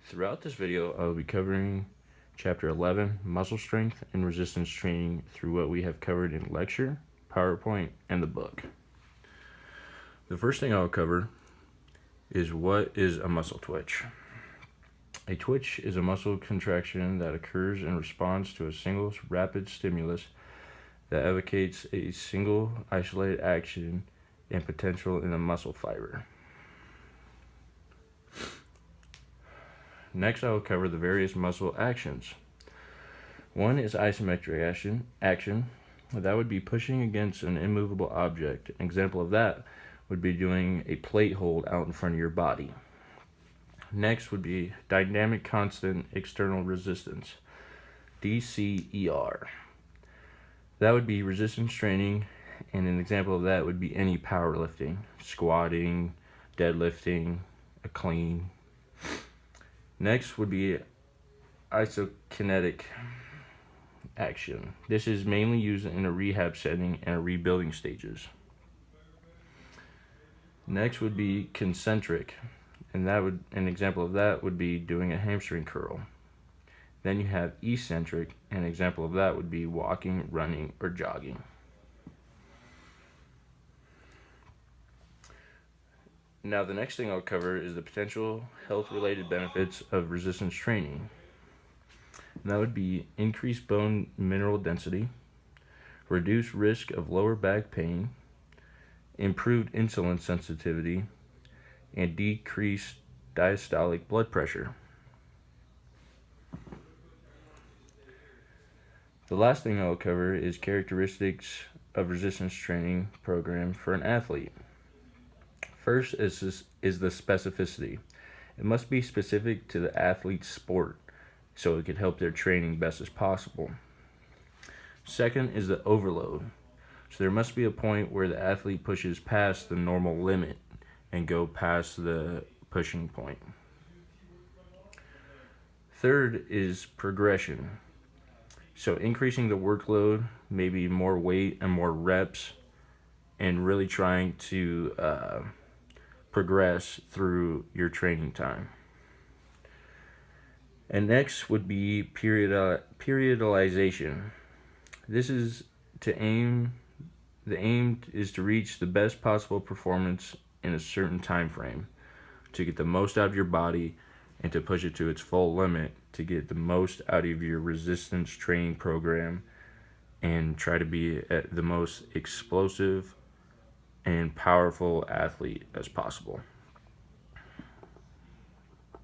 Throughout this video, I will be covering Chapter 11, Muscle Strength and Resistance Training, through what we have covered in lecture, PowerPoint, and the book. The first thing I'll cover is what is a muscle twitch. A twitch is a muscle contraction that occurs in response to a single rapid stimulus that evocates a single isolated action and potential in a muscle fiber. Next, I will cover the various muscle actions. One is isometric action. That would be pushing against an immovable object. An example of that would be doing a plate hold out in front of your body. Next would be dynamic constant external resistance, DCER. That would be resistance training, and an example of that would be any powerlifting, squatting, deadlifting, a clean. Next would be isokinetic action. This is mainly used in a rehab setting and a rebuilding stages. Next would be concentric, and an example of that would be doing a hamstring curl. Then you have eccentric, and an example of that would be walking, running, or jogging. Now the next thing I'll cover is the potential health-related benefits of resistance training. And that would be increased bone mineral density, reduced risk of lower back pain, improved insulin sensitivity, and decreased diastolic blood pressure. The last thing I'll cover is characteristics of resistance training program for an athlete. First is the specificity. It must be specific to the athlete's sport so it can help their training best as possible. Second is the overload. So there must be a point where the athlete pushes past the normal limit and go past the pushing point. Third is progression. So increasing the workload, maybe more weight and more reps, and really trying to progress through your training time. And next would be periodization. This is the aim is to reach the best possible performance in a certain time frame, to get the most out of your body and to push it to its full limit, to get the most out of your resistance training program and try to be the most explosive and powerful athlete as possible.